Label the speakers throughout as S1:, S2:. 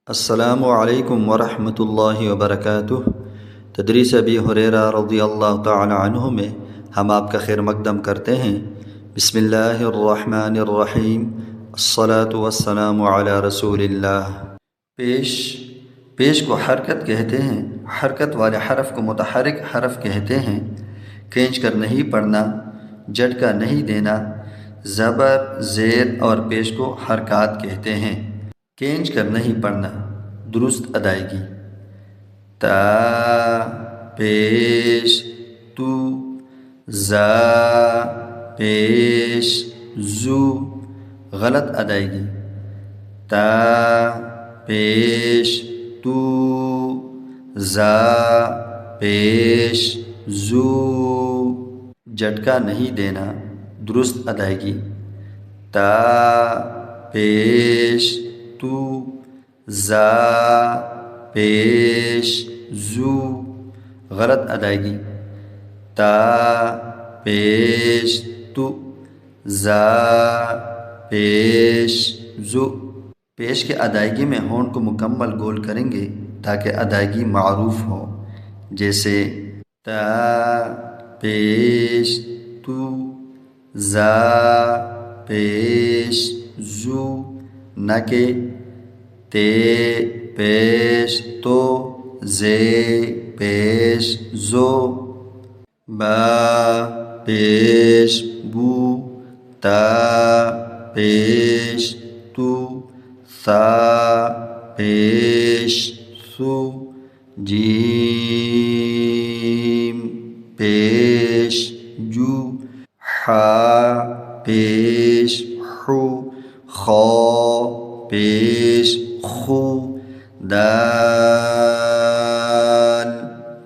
S1: अस्सलामु अलैकुम वरहमतुल्लाहि वबरकातुह। तदरीस अबी हुरैरा रज़ियल्लाहु तआला अन्हु में हम आपका खैर मक़दम करते हैं। बिस्मिल्लाहिर्रहमानिर्रहीम। अस्सलातु वस्सलामु अला रसूलिल्लाह। पेश पेश को हरकत कहते हैं। हरकत वाले हरफ को मुतहर्रिक हरफ कहते हैं। खींच कर नहीं पढ़ना, झटका नहीं देना। ज़बर, ज़ेर और पेश को हरकत कहते हैं। खींच कर नहीं पढ़ना, दुरुस्त अदायगी। ता, पेश, तू, जा, पेश, जू, गलत अदायगी। ता, पेश, तू, जा, पेश, जू, झटका नहीं देना, दुरुस्त अदायगी। ता, पेश, तू, जा, पेश, जू, गलत अदायगी। ता, पेश, तू, जा, पेश, जू। पेश के अदायगी में होंठ को मुकम्मल गोल करेंगे ताकि अदायगी मारूफ हो। जैसे ता, पेश, तू, जा, पेश, जू, न के ते, पेश, तो, जे, पेश, जो। बा, पेश, बू, ता, पेश, तू, सा, पेश, सू, जीम, पेश, जू, हा, पेश, हू, खा, पेश, खू, दाल,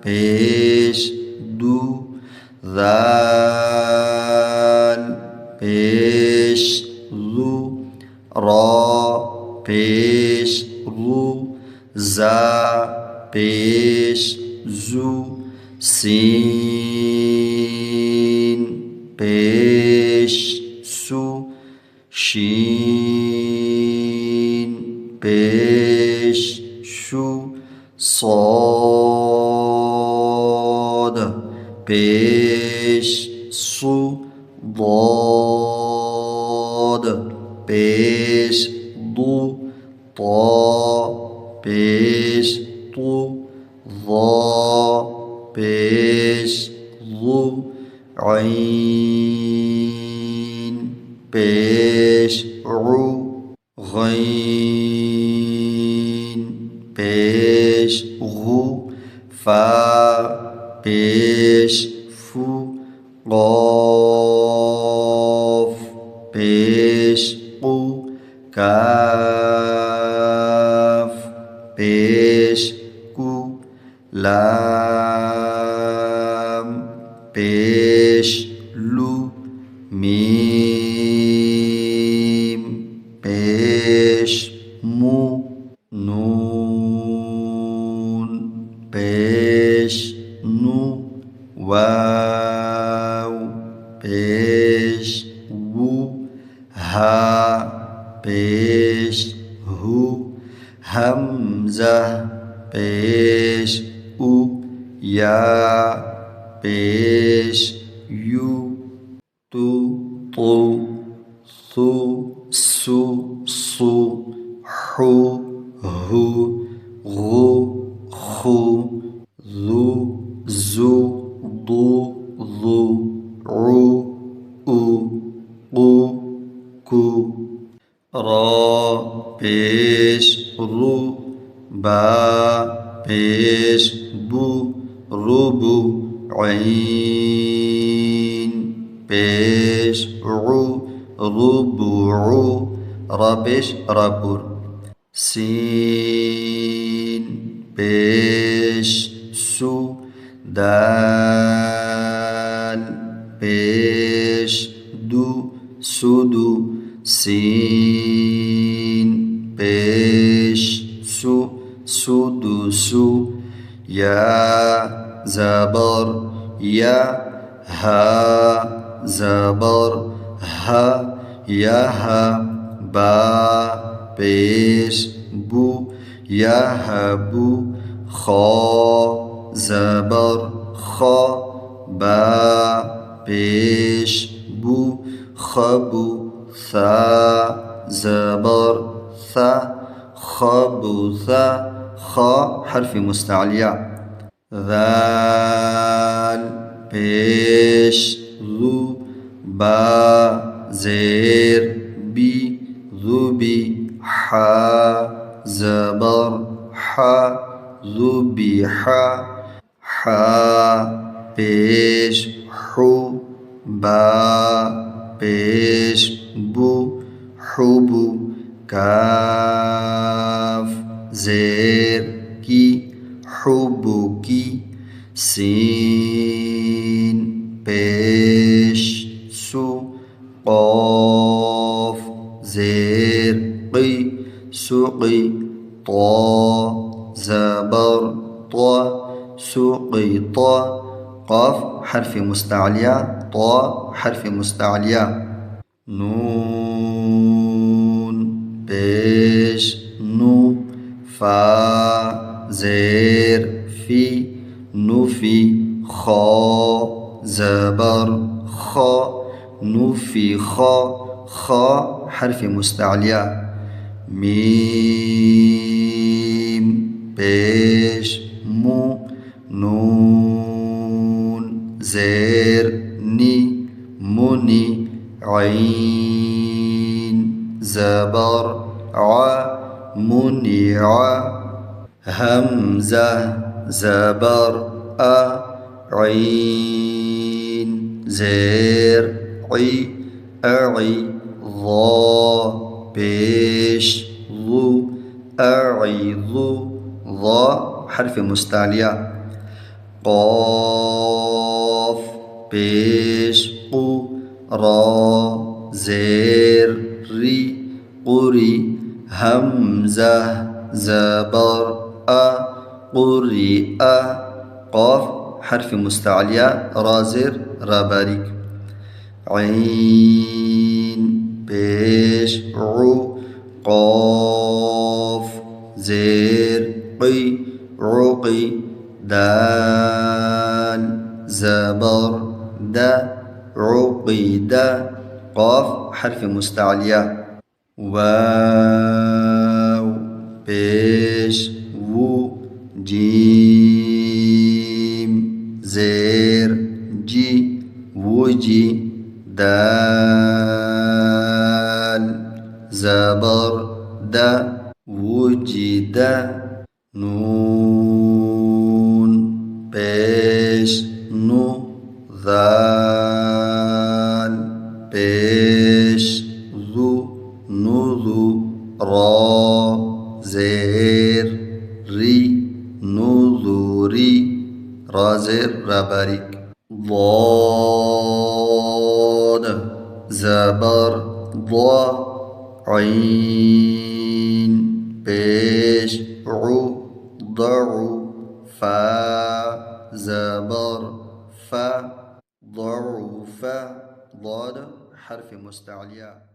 S1: पेश, दू, दाल, पेश, लू, रा, पेश, रू, जा, पेश, जू, सीन, पेश, सू, शीन, पेश, शू, صاد, पेश, सू, ضاد, पेश, दू, ता, पेश, तू, ज़ा, पेश, ज़ू, ऐन, पेश, ऊ, गैन, पेश, गू, फा, पेश, फू, क़ाफ, पेश, क़ू, काफ, पेश, कू, लाम, पेश, लू, मीम, पेश, मू, नून, पेश, नू, वाव, पेश, वू, हा, पेश, हू, हमज़ा, पेश, उ, या, पेश, यू, तू, तू, सू, सू, सू, हू, हू, गू, खू, ज़ू, ज़ू, दू, ज़ू, ऊ, ऊ, क़ू, कू। रा, पेश, रू, बा, पेश, बू, रुबू, ऐन, पेश, ऊ, रुबू, रा, पेश, रबुर, सीन, पेश, सू, दाल, पेश, दू, सुदू, सीन, पेश, सू, सुदुसु, या, ज़बर, या, हा, ज़बर, हा, या, हा, बा, पेश, बू, يهب خا زبر خا با پیش بو خبو ثا زبر ثا خبث خا حرف مستعلية ذال پیش ذو با زير بي ذبي حا زبر حا ذبي حا پیش حو با پیش بو حبو كاف زير كي حبكي سين پیش سو قاف زير قي سقي طا زبر طا سقي طا قاف حرف مستعلية طا حرف مستعلية نون پیش نو فا زير في نفي خا زبر خا نفي خا حرف مستعلية ميم پیش مو نون زير ني مني عين زبر ع منع همزة زبر عين زير عي أعي ضا بيش ضو أعظ ضا حرف مستعلية قاف بيش قو را زير ري قري همزة زبر قرئ قاف حرف مستعلية رازر راباريك عين بيش عو قاف زير قي عقي دال زبر دا عقيد قاف حرف مستعلية واو بيش وو جيم زير جي وجي دال زبر دا وجد نون بيش نو ذال بيش ذو نذو را زير ري نذوري رازر راباريك ضاد زبر ضا عين بيش عو ضعو فا زبر فا ضعف ضاد حرف مستعلية